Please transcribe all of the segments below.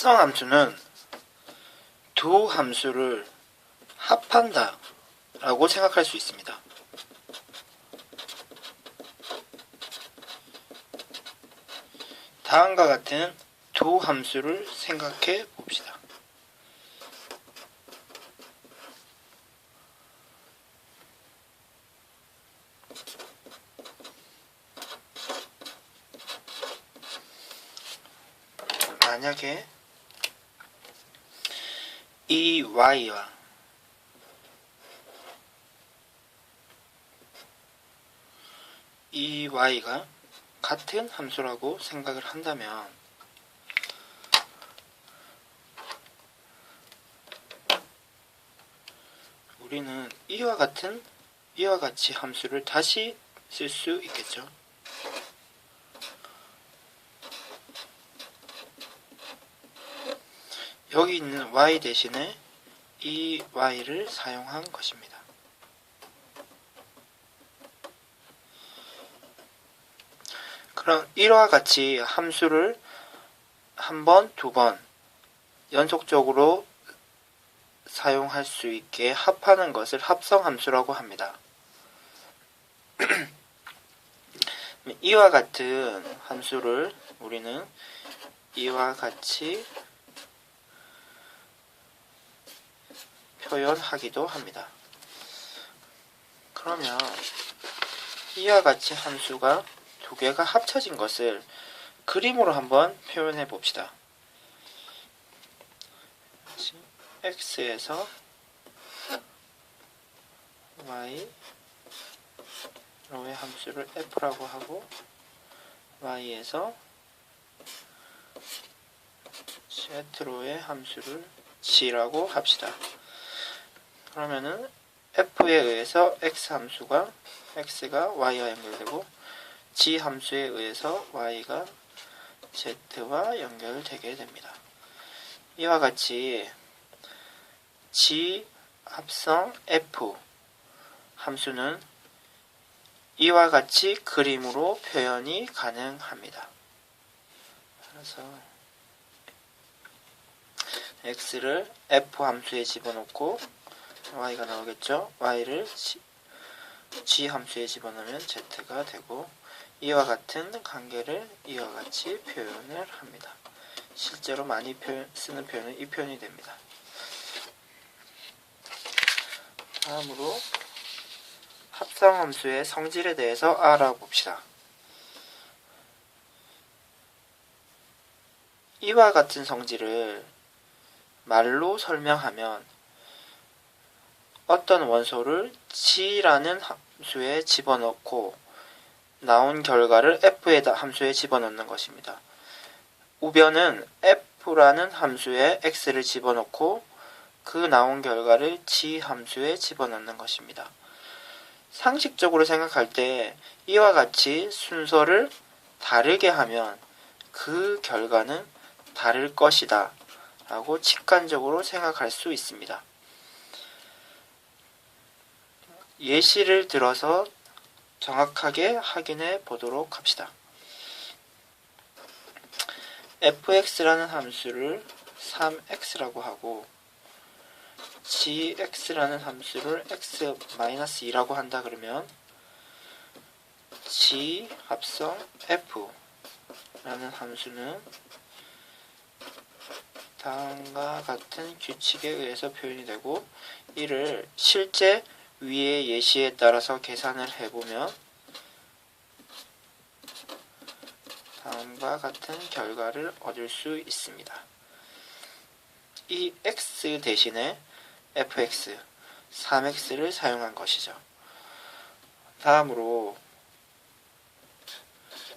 합성 함수는 두 함수를 합한다 라고 생각할 수 있습니다. 다음과 같은 두 함수를 생각해 봅시다. 만약에 이 y와 이 y가 같은 함수라고 생각을 한다면 우리는 이와 같이 함수를 다시 쓸 수 있겠죠. 여기 있는 y 대신에 이 y를 사용한 것입니다. 그럼 이와 같이 함수를 한 번, 두 번 연속적으로 사용할 수 있게 합하는 것을 합성함수라고 합니다. 이와 같은 함수를 우리는 이와 같이 표현하기도 합니다. 그러면 이와 같이 함수가 두 개가 합쳐진 것을 그림으로 한번 표현해 봅시다. x에서 y 로의 함수를 f라고 하고 y에서 z로의 함수를 g라고 합시다. 그러면은 f에 의해서 x 함수가 x가 y와 연결되고 g 함수에 의해서 y가 z와 연결되게 됩니다. 이와 같이 g 합성 f 함수는 이와 같이 그림으로 표현이 가능합니다. 그래서 x를 f 함수에 집어넣고 y가 나오겠죠. y를 g 함수에 집어넣으면 z가 되고 이와 같은 관계를 이와 같이 표현을 합니다. 실제로 많이 쓰는 표현은 이 표현이 됩니다. 다음으로 합성함수의 성질에 대해서 알아봅시다. 이와 같은 성질을 말로 설명하면 어떤 원소를 g라는 함수에 집어넣고 나온 결과를 f의 함수에 집어넣는 것입니다. 우변은 f라는 함수에 x를 집어넣고 그 나온 결과를 g 함수에 집어넣는 것입니다. 상식적으로 생각할 때 이와 같이 순서를 다르게 하면 그 결과는 다를 것이다 라고 직관적으로 생각할 수 있습니다. 예시를 들어서 정확하게 확인해 보도록 합시다. fx라는 함수를 3x라고 하고 gx라는 함수를 x-2라고 한다 그러면 g 합성 f라는 함수는 다음과 같은 규칙에 의해서 표현이 되고 이를 실제 위의 예시에 따라서 계산을 해보면 다음과 같은 결과를 얻을 수 있습니다. 이 x 대신에 fx, 3x를 사용한 것이죠. 다음으로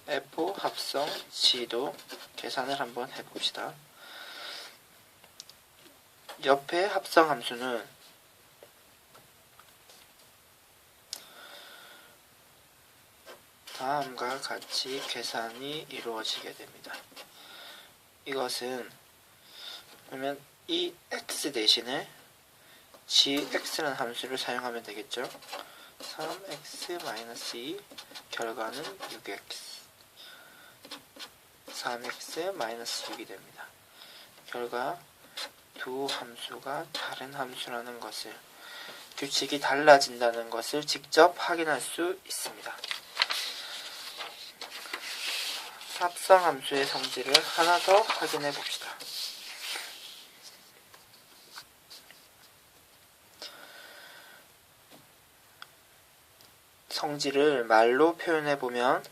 f 합성 g도 계산을 한번 해봅시다. 옆에 합성 함수는 다음과 같이 계산이 이루어지게 됩니다. 이것은 그러면 이 x 대신에 gx라는 함수를 사용하면 되겠죠. 3x-2 결과는 6x 3x-6이 됩니다. 결과 두 함수가 다른 함수라는 것을, 규칙이 달라진다는 것을 직접 확인할 수 있습니다. 합성함수의 성질을 하나 더 확인해 봅시다. 성질을 말로 표현해 보면,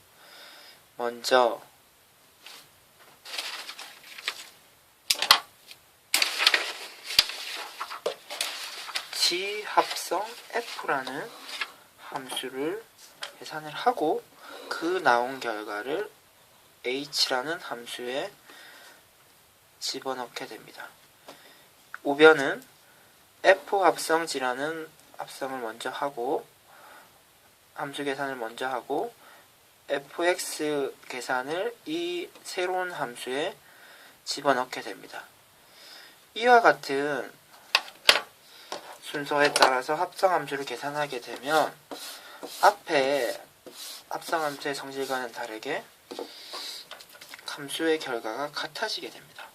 먼저 지합성 f라는 함수를 계산을 하고 그 나온 결과를 h라는 함수에 집어넣게 됩니다. 우변은 f 합성지라는 합성을 먼저 하고, 함수 계산을 먼저 하고, fx 계산을 이 새로운 함수에 집어넣게 됩니다. 이와 같은 순서에 따라서 합성함수를 계산하게 되면 앞에 합성함수의 성질과는 다르게 함수의 결과가 같아지게 됩니다.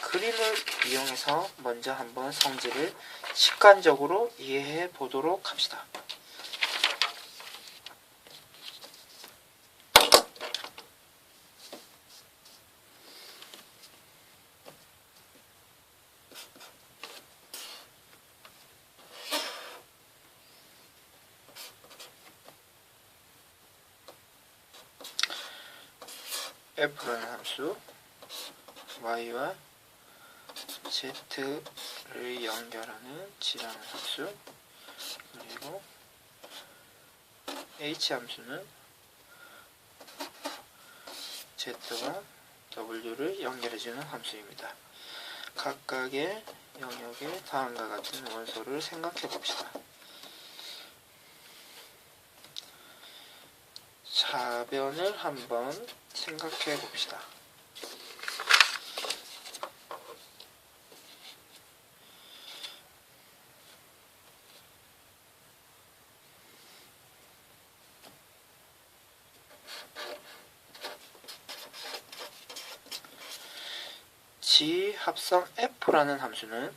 그림을 이용해서 먼저 한번 성질을 직관적으로 이해해 보도록 합시다. f라는 함수, y와 z를 연결하는 g라는 함수, 그리고 h 함수는 z와 w를 연결해주는 함수입니다. 각각의 영역에 다음과 같은 원소를 생각해 봅시다. 자변을 한번 생각해 봅시다. 지합성 f라는 함수는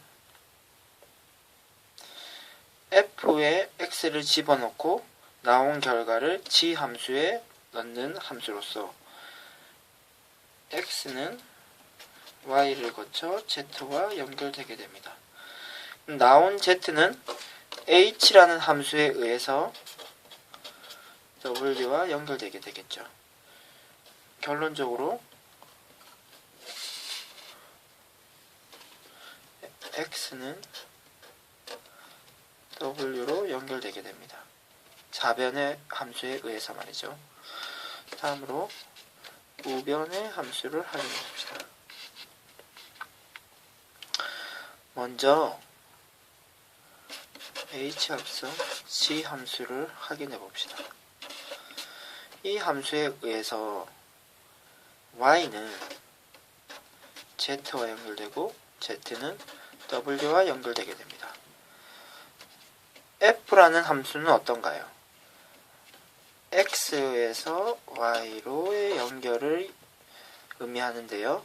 f에 x를 집어넣고 나온 결과를 지함수에 넣는 함수로서 x는 y를 거쳐 z와 연결되게 됩니다. 나온 z는 h라는 함수에 의해서 w와 연결되게 되겠죠. 결론적으로 x는 w로 연결되게 됩니다. 자변의 함수에 의해서 말이죠. 다음으로 우변의 함수를 확인해 봅시다. 먼저 h합성 g 함수를 확인해 봅시다. 이 함수에 의해서 y는 z와 연결되고 z는 w와 연결되게 됩니다. f라는 함수는 어떤가요? x에서 y로의 연결을 의미하는데요.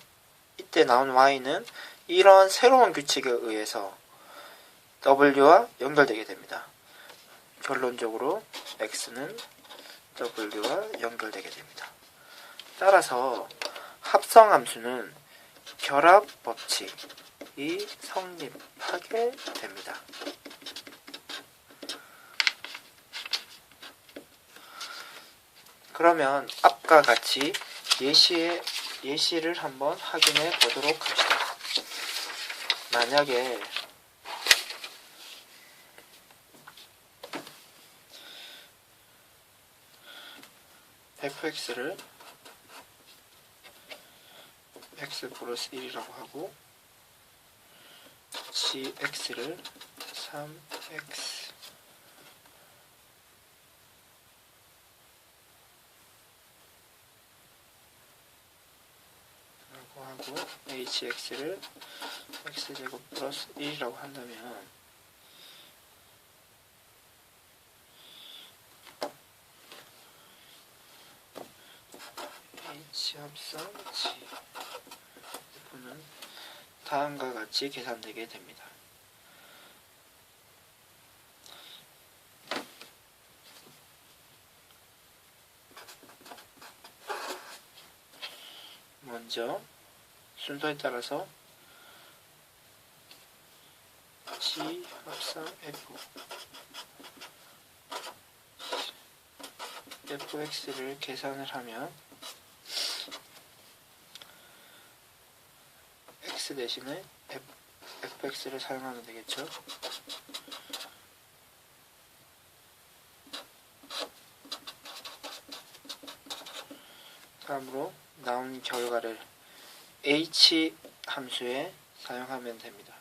이때 나온 y는 이런 새로운 규칙에 의해서 w와 연결되게 됩니다. 결론적으로 x는 w와 연결되게 됩니다. 따라서 합성함수는 결합 법칙이 성립하게 됩니다. 그러면 앞과 같이 예시를 한번 확인해 보도록 합시다. 만약에 fx를 x 플러스 1이라고 하고 gx를 3x 라고 하고 hx를 x제곱 플러스 1이라고 한다면 h합성 g f는 다음과 같이 계산되게 됩니다. 먼저 순서에 따라서 G 합성 fx를 계산을 하면 x 대신에 fx를 사용하면 되겠죠. 다음으로 나온 결과를 h 함수에 사용하면 됩니다.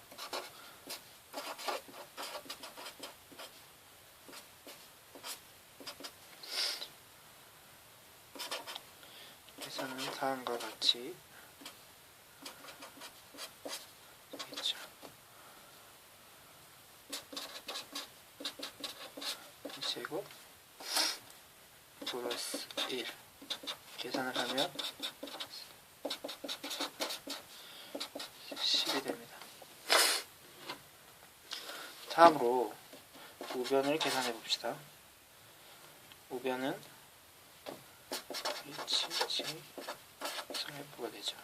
계산은 다음과 같이 되겠죠. 제곱 플러스 1 계산을 하면 10이 됩니다. 다음으로 우변을 계산해 봅시다. 우변은 HG F가 되죠.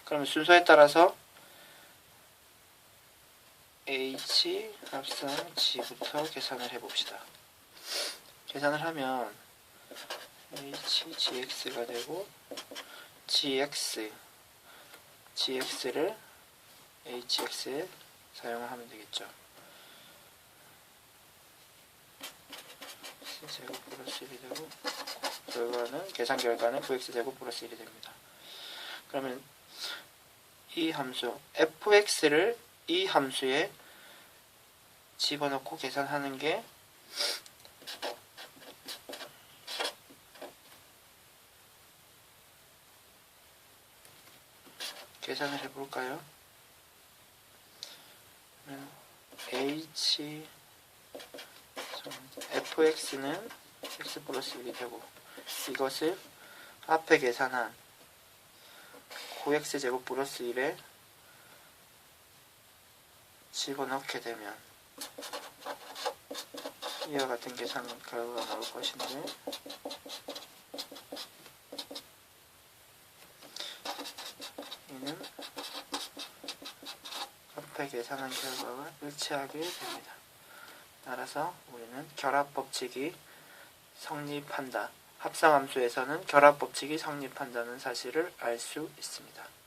그러면 순서에 따라서 H 합성 G부터 계산을 해봅시다. 계산을 하면 HGX가 되고 GX를 HX에 사용하면 되겠죠. C제곱 플러스 1이 되고 계산 결과는 9X제곱 플러스 1이 됩니다. 그러면 이 함수 fx를 이 함수에 집어넣고 계산하는 게 계산을 해볼까요? fx는 x 플러스 1이 되고 이것을 앞에 계산한 9x제곱 플러스 1에 집어넣게 되면 이와 같은 계산 결과가 나올 것인데 이는 앞에 계산한 결과가 일치하게 됩니다. 따라서 우리는 결합법칙이 성립한다. 합성함수에서는 결합법칙이 성립한다는 사실을 알 수 있습니다.